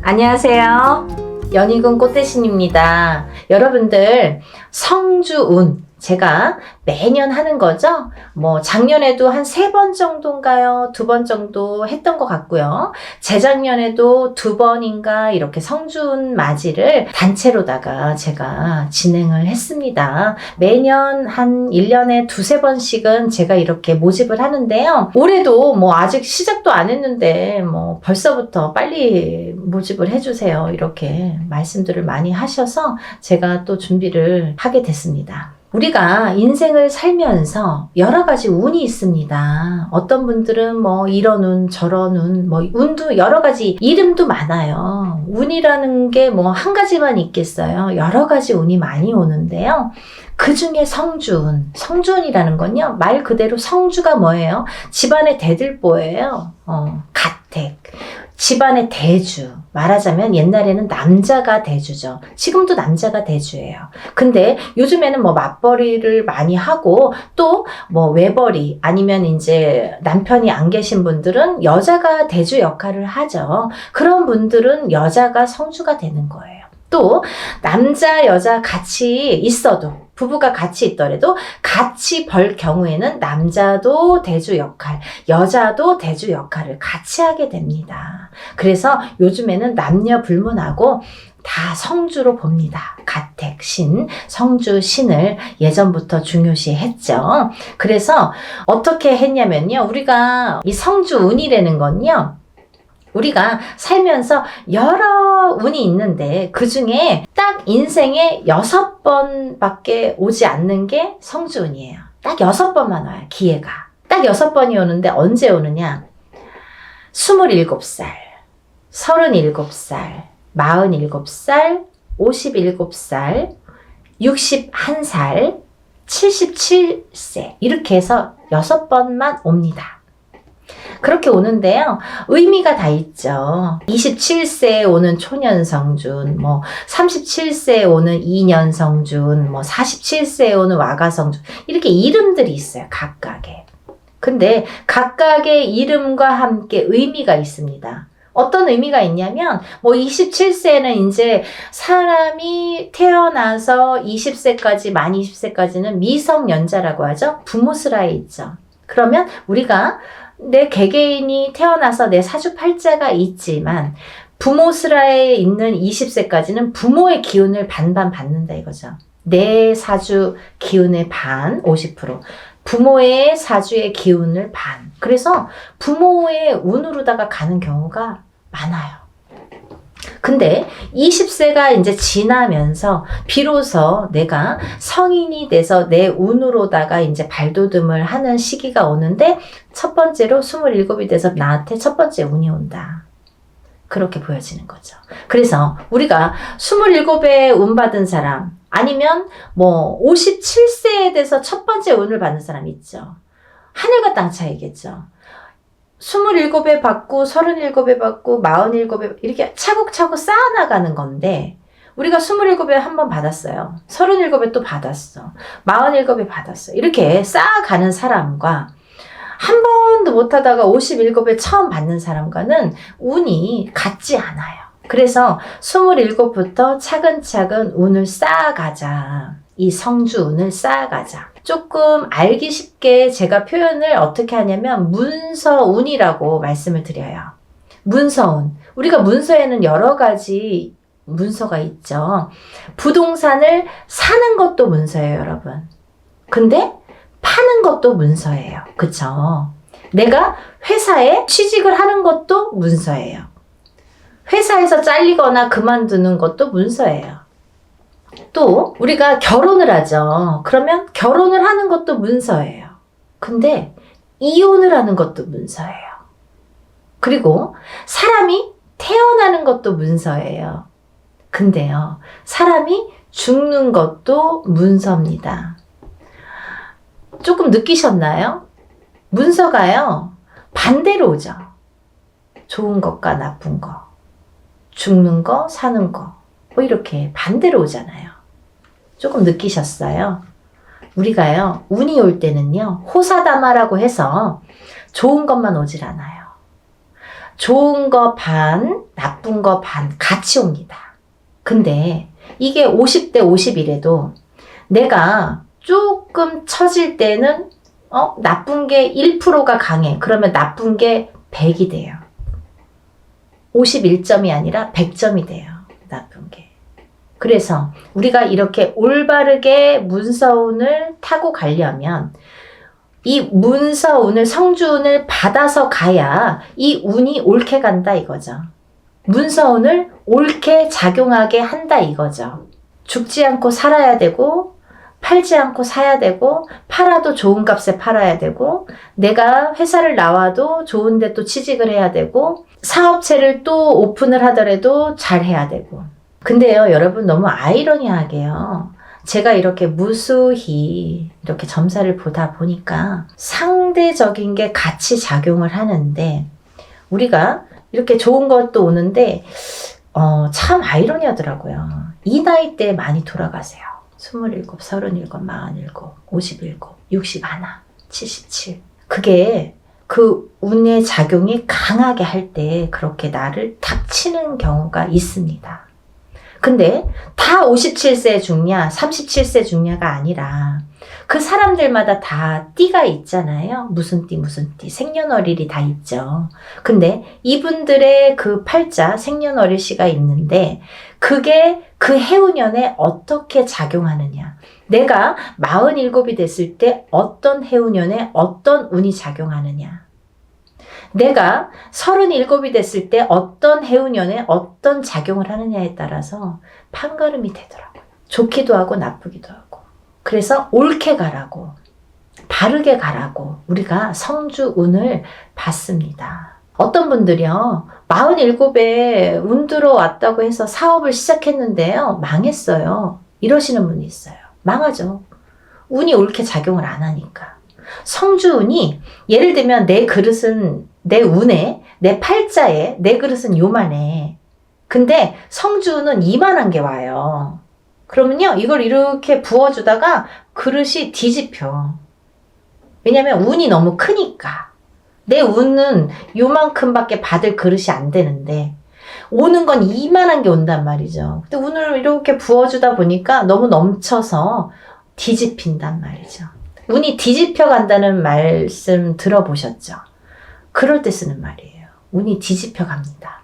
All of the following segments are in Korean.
안녕하세요. 연희군 꽃대신입니다. 여러분들 성주운 제가 매년 하는 거죠. 작년에도 한 3번 정도인가요? 2번 정도 했던 것 같고요. 재작년에도 2번인가 이렇게 성주운 맞이를 단체로다가 제가 진행을 했습니다. 매년 한 1년에 2-3번씩은 제가 이렇게 모집을 하는데요. 올해도 아직 시작도 안 했는데 벌써부터 빨리 모집을 해주세요. 이렇게 말씀들을 많이 하셔서 제가 또 준비를 하게 됐습니다. 우리가 인생을 살면서 여러 가지 운이 있습니다. 어떤 분들은 이런 운, 저런 운, 운도 여러 가지 이름도 많아요. 운이라는 게 한 가지만 있겠어요. 여러 가지 운이 많이 오는데요. 그 중에 성주운, 성주운이라는 건요, 말 그대로 성주가 뭐예요? 집안의 대들보예요. 가택. 집안의 대주. 말하자면 옛날에는 남자가 대주죠. 지금도 남자가 대주예요. 근데 요즘에는 맞벌이를 많이 하고 또 외벌이 아니면 이제 남편이 안 계신 분들은 여자가 대주 역할을 하죠. 그런 분들은 여자가 성주가 되는 거예요. 또 남자 여자 같이 있어도 부부가 같이 있더라도 같이 벌 경우에는 남자도 대주 역할, 여자도 대주 역할을 같이 하게 됩니다. 그래서 요즘에는 남녀 불문하고 다 성주로 봅니다. 가택, 신, 성주, 신을 예전부터 중요시 했죠. 그래서 어떻게 했냐면요. 우리가 이 성주 운이라는 건요. 우리가 살면서 여러 운이 있는데 그 중에 딱 인생에 6번밖에 오지 않는 게 성주운이에요. 딱 6번만 와요. 기회가. 딱 6번이 오는데 언제 오느냐? 27살, 37살, 47살, 57살, 61살, 77세 이렇게 해서 6번만 옵니다. 그렇게 오는데요. 의미가 다 있죠. 27세에 오는 초년성준, 37세에 오는 이년성준, 47세에 오는 와가성준 이렇게 이름들이 있어요. 각각의. 근데 각각의 이름과 함께 의미가 있습니다. 어떤 의미가 있냐면 27세는 이제 사람이 태어나서 20세까지 만 20세까지는 미성년자라고 하죠. 부모스라에 있죠. 그러면 우리가 내 개개인이 태어나서 내 사주팔자가 있지만 부모스라에 있는 20세까지는 부모의 기운을 반반 받는다 이거죠. 내 사주 기운의 반 50%, 부모의 사주의 기운을 반. 그래서 부모의 운으로다가 가는 경우가 많아요. 근데 20세가 이제 지나면서 비로소 내가 성인이 돼서 내 운으로다가 이제 발돋움을 하는 시기가 오는데 첫 번째로 27이 돼서 나한테 첫 번째 운이 온다. 그렇게 보여지는 거죠. 그래서 우리가 27에 운 받은 사람 아니면 57세에 돼서 첫 번째 운을 받는 사람 있죠. 하늘과 땅 차이겠죠. 27에 받고 37에 받고 47에 이렇게 차곡차곡 쌓아나가는 건데 우리가 27에 한 번 받았어요. 37에 또 받았어. 47에 받았어. 이렇게 쌓아가는 사람과 한 번도 못하다가 57에 처음 받는 사람과는 운이 같지 않아요. 그래서 27부터 차근차근 운을 쌓아가자. 이 성주운을 쌓아가자. 조금 알기 쉽게 제가 표현을 어떻게 하냐면 문서운이라고 말씀을 드려요. 문서운. 우리가 문서에는 여러 가지 문서가 있죠. 부동산을 사는 것도 문서예요, 여러분. 근데 파는 것도 문서예요. 그쵸? 내가 회사에 취직을 하는 것도 문서예요. 회사에서 잘리거나 그만두는 것도 문서예요. 또 우리가 결혼을 하죠. 그러면 결혼을 하는 것도 문서예요. 근데 이혼을 하는 것도 문서예요. 그리고 사람이 태어나는 것도 문서예요. 근데요, 사람이 죽는 것도 문서입니다. 조금 느끼셨나요? 문서가요, 반대로 오죠. 좋은 것과 나쁜 거, 죽는 거, 사는 거. 이렇게 반대로 오잖아요. 조금 느끼셨어요? 우리가요, 운이 올 때는요, 호사다마라고 해서 좋은 것만 오질 않아요. 좋은 거 반, 나쁜 거 반 같이 옵니다. 근데 이게 50대 50이래도 내가 조금 처질 때는 나쁜 게 1%가 강해. 그러면 나쁜 게 100이 돼요. 51점이 아니라 100점이 돼요. 나쁜 게. 그래서 우리가 이렇게 올바르게 문서운을 타고 가려면 이 문서운을, 성주운을 받아서 가야 이 운이 옳게 간다 이거죠. 문서운을 옳게 작용하게 한다 이거죠. 죽지 않고 살아야 되고, 팔지 않고 사야 되고, 팔아도 좋은 값에 팔아야 되고, 내가 회사를 나와도 좋은 데 또 취직을 해야 되고, 사업체를 또 오픈을 하더라도 잘 해야 되고. 근데요, 여러분 너무 아이러니하게요. 제가 이렇게 무수히 이렇게 점사를 보다 보니까 상대적인 게 같이 작용을 하는데, 우리가 이렇게 좋은 것도 오는데 참 아이러니하더라고요. 이 나이 때 많이 돌아가세요. 27, 37, 47, 57, 61, 77. 그게 그 운의 작용이 강하게 할 때 그렇게 나를 탁 치는 경우가 있습니다. 근데 다 57세 죽냐, 37세 죽냐가 아니라 그 사람들마다 다 띠가 있잖아요. 무슨 띠, 무슨 띠, 생년월일이 다 있죠. 근데 이분들의 그 팔자, 생년월일시가 있는데 그게 그 해운년에 어떻게 작용하느냐. 내가 47이 됐을 때 어떤 해운년에 어떤 운이 작용하느냐. 내가 37이 됐을 때 어떤 해운년에 어떤 작용을 하느냐에 따라서 판가름이 되더라고요. 좋기도 하고 나쁘기도 하고. 그래서 옳게 가라고, 바르게 가라고 우리가 성주운을 받습니다. 어떤 분들이요, 47에 운 들어왔다고 해서 사업을 시작했는데요, 망했어요. 이러시는 분이 있어요. 망하죠. 운이 옳게 작용을 안 하니까. 성주운이, 예를 들면 내 그릇은, 내 운에, 내 팔자에 내 그릇은 요만해. 근데 성주운은 이만한 게 와요. 그러면요, 이걸 이렇게 부어주다가 그릇이 뒤집혀. 왜냐면 운이 너무 크니까. 내 운은 요만큼밖에 받을 그릇이 안 되는데 오는 건 이만한 게 온단 말이죠. 근데 운을 이렇게 부어주다 보니까 너무 넘쳐서 뒤집힌단 말이죠. 운이 뒤집혀 간다는 말씀 들어보셨죠? 그럴 때 쓰는 말이에요. 운이 뒤집혀 갑니다.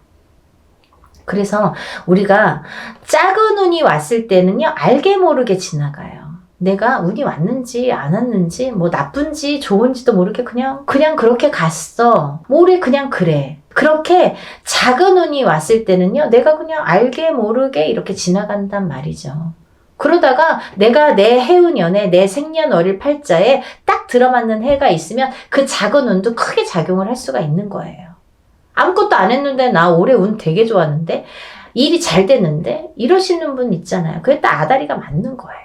그래서 우리가 작은 운이 왔을 때는요, 알게 모르게 지나가요. 내가 운이 왔는지 안 왔는지, 뭐 나쁜지 좋은지도 모르게 그냥 그렇게 갔어. 모래 그냥 그래. 그렇게 작은 운이 왔을 때는요, 내가 그냥 알게 모르게 이렇게 지나간단 말이죠. 그러다가 내가 내 해운년에 내 생년월일 팔자에 딱 들어맞는 해가 있으면 그 작은 운도 크게 작용을 할 수가 있는 거예요. 아무것도 안 했는데 나 올해 운 되게 좋았는데 일이 잘 됐는데 이러시는 분 있잖아요. 그게 딱 아다리가 맞는 거예요.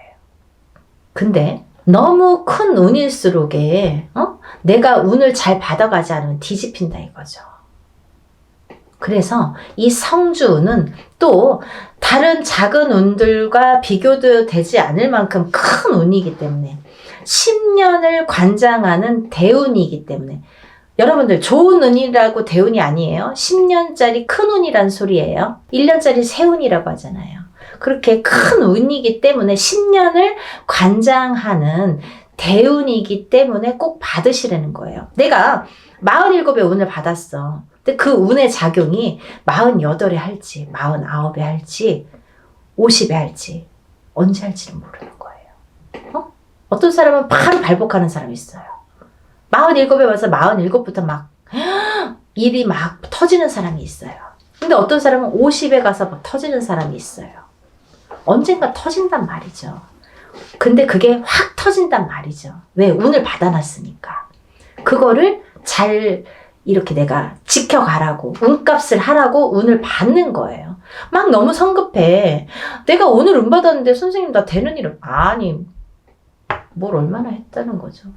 근데 너무 큰 운일수록에 내가 운을 잘 받아가지 않으면 뒤집힌다 이거죠. 그래서 이 성주운은 또 다른 작은 운들과 비교도 되지 않을 만큼 큰 운이기 때문에 10년을 관장하는 대운이기 때문에 여러분들 좋은 운이라고 대운이 아니에요. 10년짜리 큰 운이란 소리예요. 1년짜리 새 운이라고 하잖아요. 그렇게 큰 운이기 때문에 10년을 관장하는 대운이기 때문에 꼭 받으시라는 거예요. 내가 47의 운을 받았어. 근데 그 운의 작용이 48에 할지 49에 할지 50에 할지 언제 할지는 모르는 거예요. 어떤 사람은 바로 발복하는 사람이 있어요. 47에 와서 47부터 막 일이 막 터지는 사람이 있어요. 근데 어떤 사람은 50에 가서 막 터지는 사람이 있어요. 언젠가 터진단 말이죠. 근데 그게 확 터진단 말이죠. 왜? 운을 받아놨으니까. 그거를 잘 이렇게 내가 지켜가라고, 운값을 하라고 운을 받는 거예요. 막 너무 성급해. 내가 오늘 운 받았는데 선생님 나 되는 일은 아니 뭘 얼마나 했다는 거죠.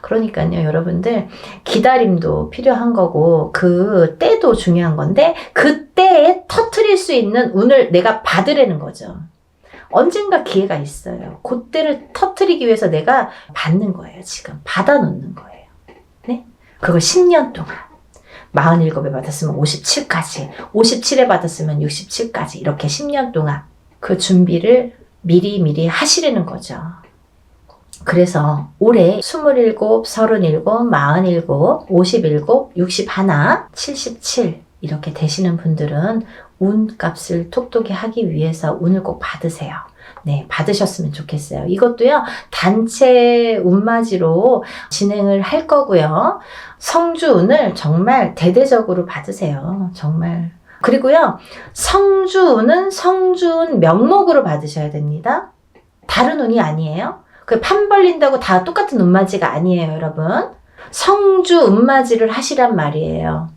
그러니까요, 여러분들 기다림도 필요한 거고 그 때도 중요한 건데 그 때에 터트릴 수 있는 운을 내가 받으라는 거죠. 언젠가 기회가 있어요. 그때를 터트리기 위해서 내가 받는 거예요. 지금 받아놓는 거예요. 네? 그걸 10년 동안 47에 받았으면 57까지, 57에 받았으면 67까지 이렇게 10년 동안 그 준비를 미리 하시려는 거죠. 그래서 올해 27, 37, 47, 57, 61, 77 이렇게 되시는 분들은 운값을 톡톡히 하기 위해서 운을 꼭 받으세요. 네, 받으셨으면 좋겠어요. 이것도요, 단체 운맞이로 진행을 할 거고요. 성주운을 정말 대대적으로 받으세요. 정말. 그리고요, 성주운은 성주운 명목으로 받으셔야 됩니다. 다른 운이 아니에요. 그 판 벌린다고 다 똑같은 운맞이가 아니에요, 여러분. 성주 운맞이를 하시란 말이에요.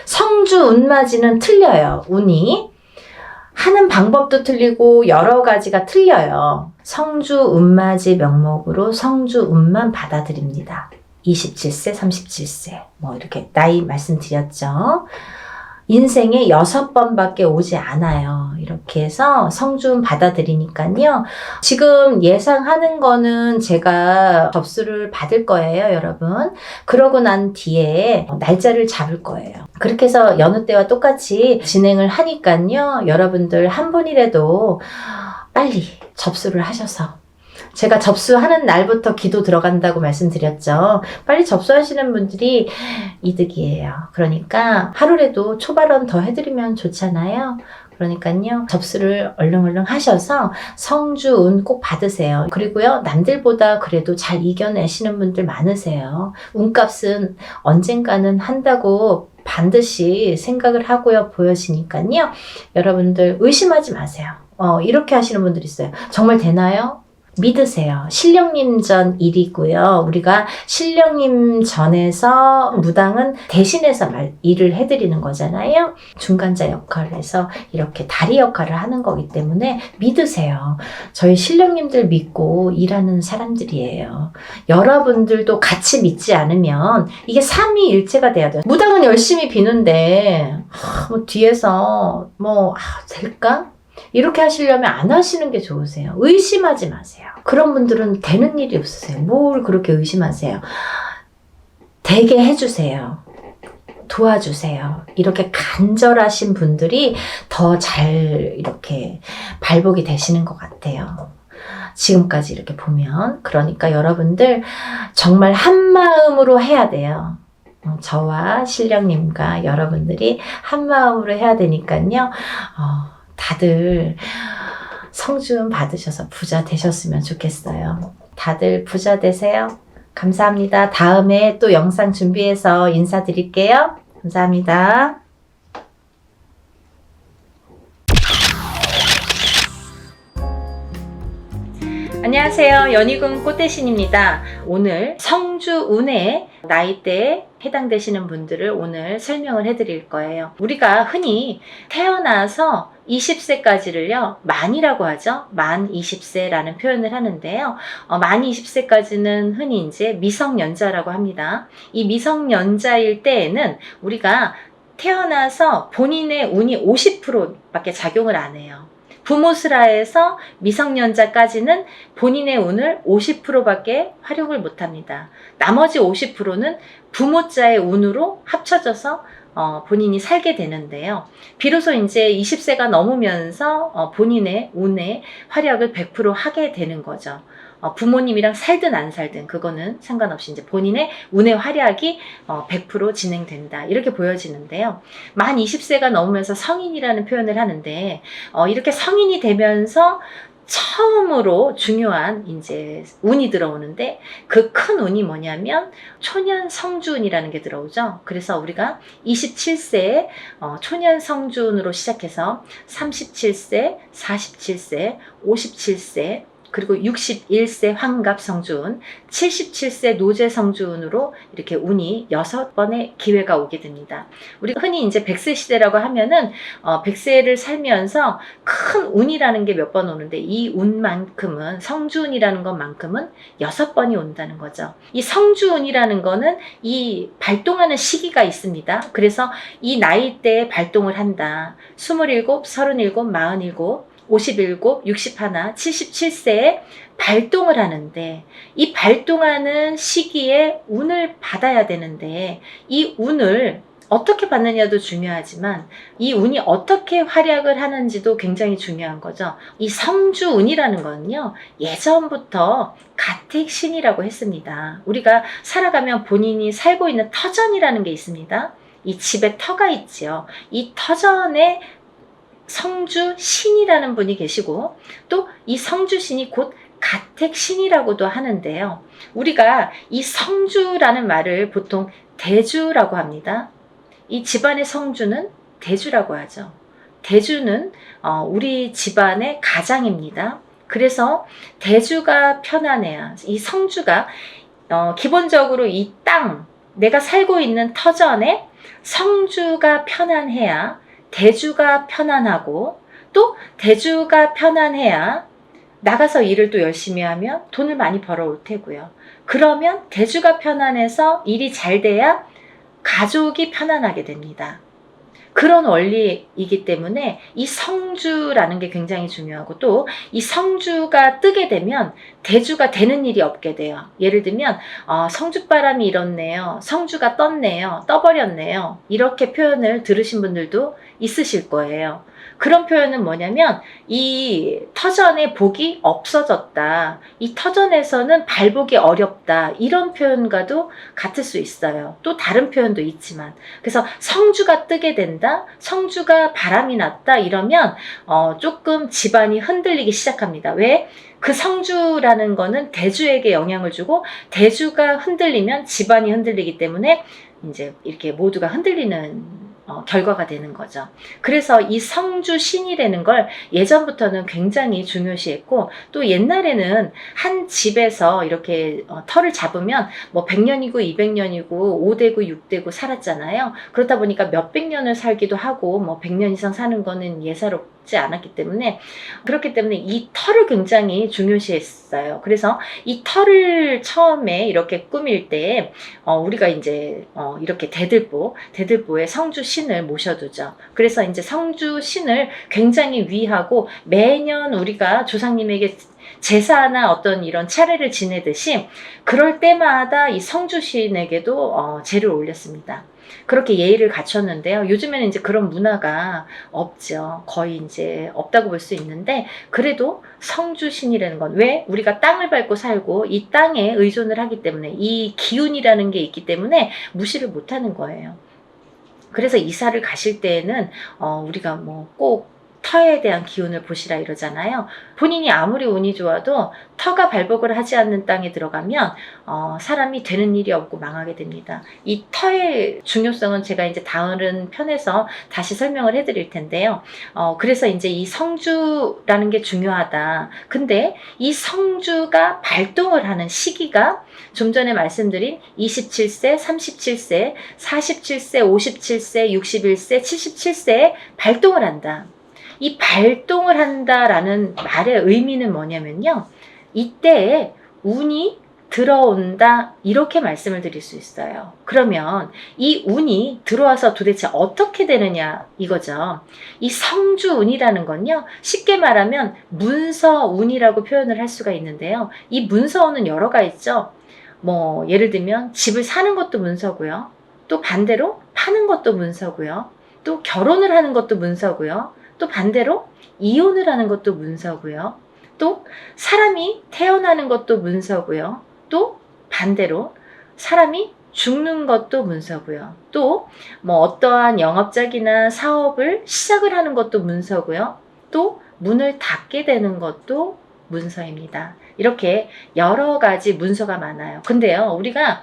성주 운맞이는 틀려요, 운이. 하는 방법도 틀리고 여러 가지가 틀려요. 성주 운맞이 명목으로 성주 운만 받아들입니다. 27세, 37세 뭐 이렇게 나이 말씀드렸죠. 인생에 6번밖에 오지 않아요. 이렇게 해서 성주운 받아들이니까요. 지금 예상하는 거는 제가 접수를 받을 거예요, 여러분. 그러고 난 뒤에 날짜를 잡을 거예요. 그렇게 해서 여느 때와 똑같이 진행을 하니까요. 여러분들 한 분이라도 빨리 접수를 하셔서 제가 접수하는 날부터 기도 들어간다고 말씀드렸죠. 빨리 접수하시는 분들이 이득이에요. 그러니까 하루라도 초발언 더 해드리면 좋잖아요. 그러니까요. 접수를 얼른 하셔서 성주운 꼭 받으세요. 그리고요. 남들보다 그래도 잘 이겨내시는 분들 많으세요. 운값은 언젠가는 한다고 반드시 생각을 하고요. 보여지니까요. 여러분들 의심하지 마세요. 이렇게 하시는 분들 있어요. 정말 되나요? 믿으세요. 신령님전 일이고요. 우리가 신령님전에서 무당은 대신해서 일을 해드리는 거잖아요. 중간자 역할을 해서 이렇게 다리 역할을 하는 거기 때문에 믿으세요. 저희 신령님들 믿고 일하는 사람들이에요. 여러분들도 같이 믿지 않으면 이게 삼위일체가 돼야 돼요. 무당은 열심히 비는데 뒤에서 될까? 이렇게 하시려면 안 하시는 게 좋으세요. 의심하지 마세요. 그런 분들은 되는 일이 없으세요. 뭘 그렇게 의심하세요. 되게 해주세요. 도와주세요. 이렇게 간절하신 분들이 더 잘 이렇게 발복이 되시는 것 같아요. 지금까지 이렇게 보면. 그러니까 여러분들 정말 한마음으로 해야 돼요. 저와 신령님과 여러분들이 한마음으로 해야 되니까요. 다들 성주운 받으셔서 부자 되셨으면 좋겠어요. 다들 부자 되세요. 감사합니다. 다음에 또 영상 준비해서 인사드릴게요. 감사합니다. 안녕하세요. 연희군 꽃대신입니다. 오늘 성주운의 나이대에 해당되시는 분들을 오늘 설명을 해드릴 거예요. 우리가 흔히 태어나서 20세까지를요, 만이라고 하죠. 만 20세라는 표현을 하는데요. 만 20세까지는 흔히 이제 미성년자라고 합니다. 이 미성년자일 때에는 우리가 태어나서 본인의 운이 50%밖에 작용을 안 해요. 부모스라에서 미성년자까지는 본인의 운을 50%밖에 활용을 못합니다. 나머지 50%는 부모자의 운으로 합쳐져서 본인이 살게 되는데요. 비로소 이제 20세가 넘으면서 본인의 운의 활약을 100% 하게 되는 거죠. 부모님이랑 살든 안 살든 그거는 상관없이 이제 본인의 운의 활약이 100% 진행된다. 이렇게 보여지는데요. 만 20세가 넘으면서 성인이라는 표현을 하는데 이렇게 성인이 되면서 처음으로 중요한 이제 운이 들어오는데 그 큰 운이 뭐냐면 초년 성주운이라는 게 들어오죠. 그래서 우리가 27세에 초년 성주운으로 시작해서 37세, 47세, 57세 그리고 61세 환갑 성주운, 77세 노제 성주운으로 이렇게 운이 6번의 기회가 오게 됩니다. 우리가 흔히 이제 100세 시대라고 하면은 100세를 살면서 큰 운이라는 게 몇 번 오는데 이 운만큼은 성주운이라는 것만큼은 6번이 온다는 거죠. 이 성주운이라는 거는 이 발동하는 시기가 있습니다. 그래서 이 나이대에 발동을 한다. 27, 37, 47 57, 61, 77세에 발동을 하는데 이 발동하는 시기에 운을 받아야 되는데 이 운을 어떻게 받느냐도 중요하지만 이 운이 어떻게 활약을 하는지도 굉장히 중요한 거죠. 이 성주운이라는 거는요, 예전부터 가택신이라고 했습니다. 우리가 살아가면 본인이 살고 있는 터전이라는 게 있습니다. 이 집에 터가 있지요. 이 터전에 성주신이라는 분이 계시고, 또 이 성주신이 곧 가택신이라고도 하는데요. 우리가 이 성주라는 말을 보통 대주라고 합니다. 이 집안의 성주는 대주라고 하죠. 대주는 우리 집안의 가장입니다. 그래서 대주가 편안해야, 이 성주가 기본적으로 이 땅, 내가 살고 있는 터전에 성주가 편안해야 대주가 편안하고, 또 대주가 편안해야 나가서 일을 또 열심히 하면 돈을 많이 벌어올 테고요. 그러면 대주가 편안해서 일이 잘 돼야 가족이 편안하게 됩니다. 그런 원리이기 때문에 이 성주라는 게 굉장히 중요하고, 또 이 성주가 뜨게 되면 대주가 되는 일이 없게 돼요. 예를 들면 성주바람이 일었네요, 성주가 떴네요, 떠버렸네요, 이렇게 표현을 들으신 분들도 있으실 거예요. 그런 표현은 뭐냐면 이 터전에 복이 없어졌다, 이 터전에서는 발복이 어렵다, 이런 표현과도 같을 수 있어요. 또 다른 표현도 있지만, 그래서 성주가 뜨게 된다, 성주가 바람이 났다, 이러면 조금 집안이 흔들리기 시작합니다. 왜? 그 성주라는 거는 대주에게 영향을 주고, 대주가 흔들리면 집안이 흔들리기 때문에 이제 이렇게 모두가 흔들리는 결과가 되는 거죠. 그래서 이 성주신이라는 걸 예전부터는 굉장히 중요시했고, 또 옛날에는 한 집에서 이렇게 터를 잡으면 뭐 100년이고 200년이고 5대고 6대고 살았잖아요. 그렇다 보니까 몇백 년을 살기도 하고, 뭐 100년 이상 사는 거는 예사롭지 않았기 때문에, 그렇기 때문에 이 터를 굉장히 중요시했어요. 그래서 이 터를 처음에 이렇게 꾸밀 때 우리가 이제 이렇게 대들보에 성주신을 모셔두죠. 그래서 이제 성주신을 굉장히 위하고, 매년 우리가 조상님에게 제사나 어떤 이런 차례를 지내듯이 그럴 때마다 이 성주신에게도 제를 올렸습니다. 그렇게 예의를 갖췄는데요. 요즘에는 이제 그런 문화가 없죠. 거의 이제 없다고 볼 수 있는데, 그래도 성주신이라는 건, 왜? 우리가 땅을 밟고 살고 이 땅에 의존을 하기 때문에, 이 기운이라는 게 있기 때문에 무시를 못하는 거예요. 그래서 이사를 가실 때에는 우리가 뭐 꼭 터에 대한 기운을 보시라 이러잖아요. 본인이 아무리 운이 좋아도 터가 발복을 하지 않는 땅에 들어가면 사람이 되는 일이 없고 망하게 됩니다. 이 터의 중요성은 제가 이제 다른 편에서 다시 설명을 해드릴 텐데요. 그래서 이제 이 성주라는 게 중요하다. 근데 이 성주가 발동을 하는 시기가 좀 전에 말씀드린 27세, 37세, 47세, 57세, 61세, 77세에 발동을 한다. 이 발동을 한다라는 말의 의미는 뭐냐면요, 이때에 운이 들어온다, 이렇게 말씀을 드릴 수 있어요. 그러면 이 운이 들어와서 도대체 어떻게 되느냐 이거죠. 이 성주운이라는 건요, 쉽게 말하면 문서운이라고 표현을 할 수가 있는데요. 이 문서운은 여러가 있죠. 뭐 예를 들면 집을 사는 것도 문서고요, 또 반대로 파는 것도 문서고요, 또 결혼을 하는 것도 문서고요, 또 반대로 이혼을 하는 것도 문서고요, 또 사람이 태어나는 것도 문서고요, 또 반대로 사람이 죽는 것도 문서고요, 또 뭐 어떠한 영업작이나 사업을 시작을 하는 것도 문서고요, 또 문을 닫게 되는 것도 문서입니다. 이렇게 여러 가지 문서가 많아요. 근데요, 우리가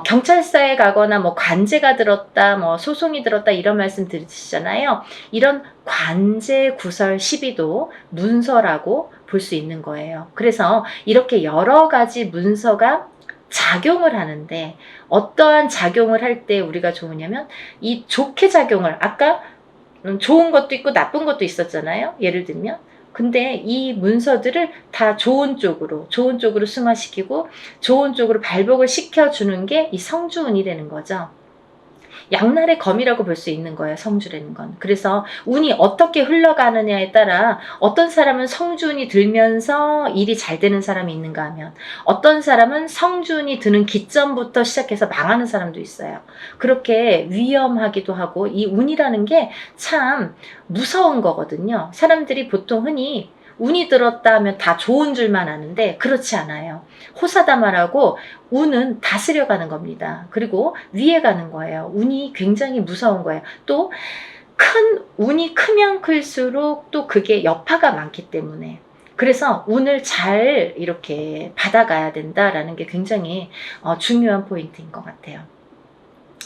경찰서에 가거나 뭐 관제가 들었다, 뭐 소송이 들었다, 이런 말씀 들으시잖아요. 이런 관제 구설 시비도 문서라고 볼 수 있는 거예요. 그래서 이렇게 여러 가지 문서가 작용을 하는데, 어떠한 작용을 할 때 우리가 좋으냐면, 이 좋게 작용을, 아까 좋은 것도 있고 나쁜 것도 있었잖아요. 예를 들면, 근데 이 문서들을 다 좋은 쪽으로 승화시키고 좋은 쪽으로 발복을 시켜주는 게 이 성주운이라는 거죠. 양날의 검이라고 볼 수 있는 거예요. 성주라는 건. 그래서 운이 어떻게 흘러가느냐에 따라 어떤 사람은 성주운이 들면서 일이 잘 되는 사람이 있는가 하면 어떤 사람은 성주운이 드는 기점부터 시작해서 망하는 사람도 있어요. 그렇게 위험하기도 하고 이 운이라는 게 참 무서운 거거든요. 사람들이 보통 흔히 운이 들었다 하면 다 좋은 줄만 아는데 그렇지 않아요. 호사다마라고 운은 다스려가는 겁니다. 그리고 위에 가는 거예요. 운이 굉장히 무서운 거예요. 또 큰 운이 크면 클수록 또 그게 여파가 많기 때문에 그래서 운을 잘 이렇게 받아가야 된다라는 게 굉장히 중요한 포인트인 것 같아요.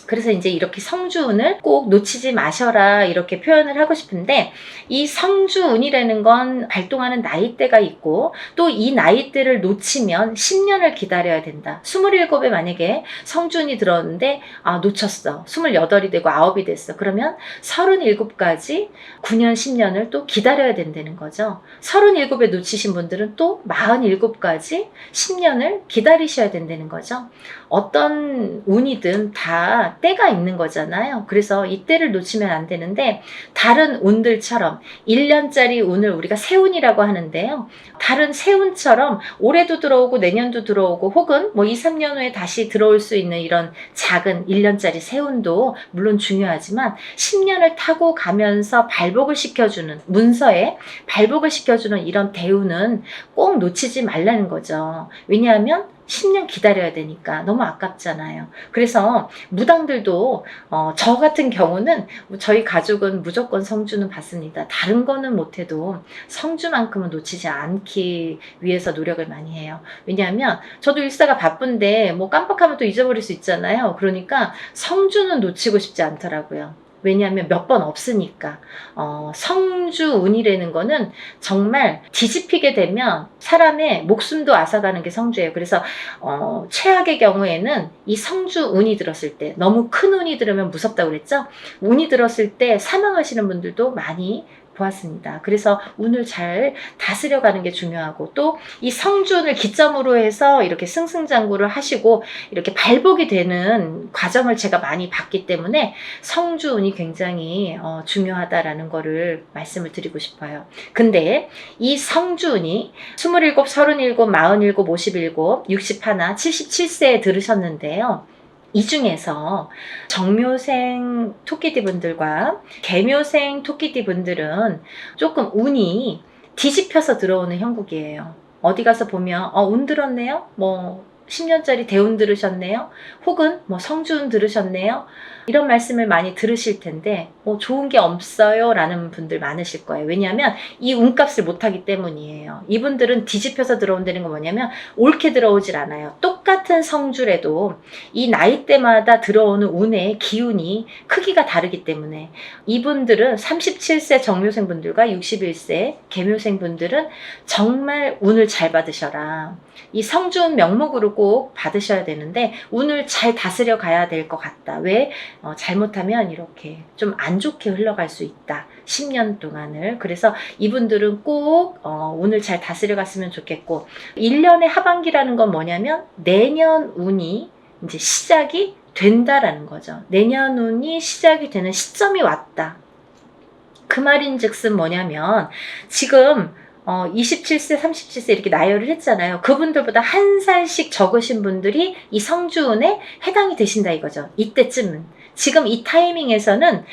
그래서 이제 이렇게 성주운을 꼭 놓치지 마셔라 이렇게 표현을 하고 싶은데 이 성주운이라는 건 발동하는 나이대가 있고 또 이 나이대를 놓치면 10년을 기다려야 된다. 27에 만약에 성주운이 들었는데 놓쳤어. 28이 되고 9이 됐어. 그러면 37까지 9년 10년을 또 기다려야 된다는 거죠. 37에 놓치신 분들은 또 47까지 10년을 기다리셔야 된다는 거죠. 어떤 운이든 다 때가 있는 거잖아요. 그래서 이 때를 놓치면 안 되는데 다른 운들처럼 1년짜리 운을 우리가 세운이라고 하는데요. 다른 세운처럼 올해도 들어오고 내년도 들어오고 혹은 뭐 2, 3년 후에 다시 들어올 수 있는 이런 작은 1년짜리 세운도 물론 중요하지만 10년을 타고 가면서 발복을 시켜주는 문서에 발복을 시켜주는 이런 대운은 꼭 놓치지 말라는 거죠. 왜냐하면 10년 기다려야 되니까 너무 아깝잖아요. 그래서 무당들도 저 같은 경우는 저희 가족은 무조건 성주는 받습니다. 다른 거는 못해도 성주만큼은 놓치지 않기 위해서 노력을 많이 해요. 왜냐하면 저도 일사가 바쁜데 뭐 깜빡하면 또 잊어버릴 수 있잖아요. 그러니까 성주는 놓치고 싶지 않더라고요. 왜냐하면 몇 번 없으니까. 성주운이라는 거는 정말 뒤집히게 되면 사람의 목숨도 앗아가는 게 성주예요. 그래서 최악의 경우에는 이 성주운이 들었을 때 너무 큰 운이 들으면 무섭다고 그랬죠. 운이 들었을 때 사망하시는 분들도 많이 보았습니다. 그래서 운을 잘 다스려가는 게 중요하고 또 이 성주운을 기점으로 해서 이렇게 승승장구를 하시고 이렇게 발복이 되는 과정을 제가 많이 봤기 때문에 성주운이 굉장히 중요하다라는 거를 말씀을 드리고 싶어요. 근데 이 성주운이 27, 37, 47, 57, 61, 77세에 들으셨는데요. 이 중에서 정묘생 토끼띠분들과 개묘생 토끼띠분들은 조금 운이 뒤집혀서 들어오는 형국이에요. 어디 가서 보면 운 들었네요? 뭐 10년짜리 대운 들으셨네요? 혹은 뭐 성주운 들으셨네요? 이런 말씀을 많이 들으실 텐데 좋은 게 없어요 라는 분들 많으실 거예요. 왜냐하면 이 운값을 못하기 때문이에요. 이분들은 뒤집혀서 들어온다는 건 뭐냐면 옳게 들어오질 않아요. 똑같은 성주래도 이 나이대마다 들어오는 운의 기운이 크기가 다르기 때문에 이분들은 37세 정묘생 분들과 61세 개묘생 분들은 정말 운을 잘 받으셔라. 이 성주운 명목으로 꼭 받으셔야 되는데 운을 잘 다스려 가야 될 것 같다. 왜? 잘못하면 이렇게 좀 안 좋게 흘러갈 수 있다. 10년 동안을. 그래서 이분들은 꼭 운을 잘 다스려 갔으면 좋겠고 1년의 하반기라는 건 뭐냐면 내년 운이 이제 시작이 된다라는 거죠. 내년 운이 시작이 되는 시점이 왔다. 그 말인즉슨 뭐냐면 지금 27세, 37세 이렇게 나열을 했잖아요. 그분들보다 한 살씩 적으신 분들이 이 성주운에 해당이 되신다 이거죠. 이때쯤은. 지금 이 타이밍에서는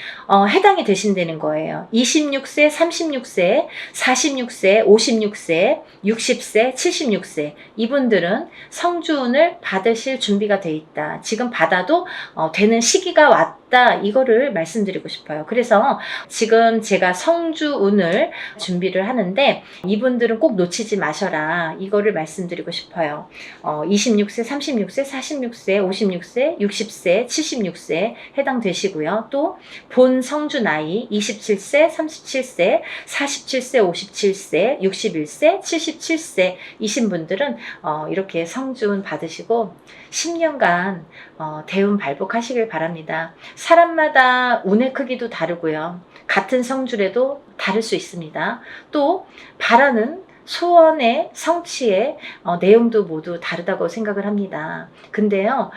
해당이 되신다는 거예요. 26세, 36세, 46세, 56세, 60세, 76세 이분들은 성주운을 받으실 준비가 돼 있다. 지금 받아도 되는 시기가 왔다. 이거를 말씀드리고 싶어요. 그래서 지금 제가 성주운을 준비를 하는데 이분들은 꼭 놓치지 마셔라. 이거를 말씀드리고 싶어요. 26세, 36세, 46세, 56세, 60세, 76세 해당되시고요. 또 본 성주 나이 27세, 37세, 47세, 57세, 61세, 77세 이신 분들은 이렇게 성주운 받으시고 10년간 대운 발복하시길 바랍니다. 사람마다 운의 크기도 다르고요. 같은 성주래도 다를 수 있습니다. 또 바라는 소원의 성취의 내용도 모두 다르다고 생각을 합니다. 근데요,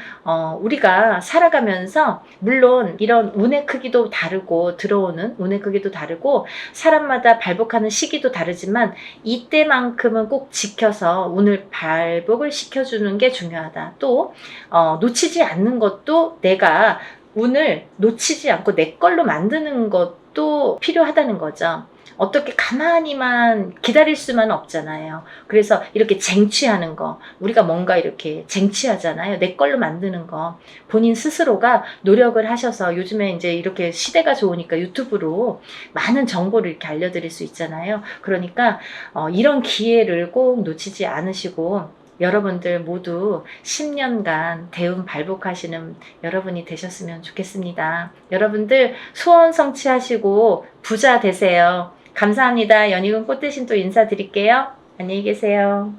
우리가 살아가면서 물론 이런 운의 크기도 다르고 들어오는 운의 크기도 다르고 사람마다 발복하는 시기도 다르지만 이때만큼은 꼭 지켜서 운을 발복을 시켜주는 게 중요하다. 또 놓치지 않는 것도 내가 운을 놓치지 않고 내 걸로 만드는 것도 필요하다는 거죠. 어떻게 가만히만 기다릴 수만 없잖아요. 그래서 이렇게 쟁취하는 거, 우리가 뭔가 이렇게 쟁취하잖아요. 내 걸로 만드는 거. 본인 스스로가 노력을 하셔서 요즘에 이제 이렇게 시대가 좋으니까 유튜브로 많은 정보를 이렇게 알려드릴 수 있잖아요. 그러니까 이런 기회를 꼭 놓치지 않으시고 여러분들 모두 10년간 대운 발복하시는 여러분이 되셨으면 좋겠습니다. 여러분들 소원 성취하시고 부자 되세요. 감사합니다. 연희군 꽃대신 또 인사드릴게요. 안녕히 계세요.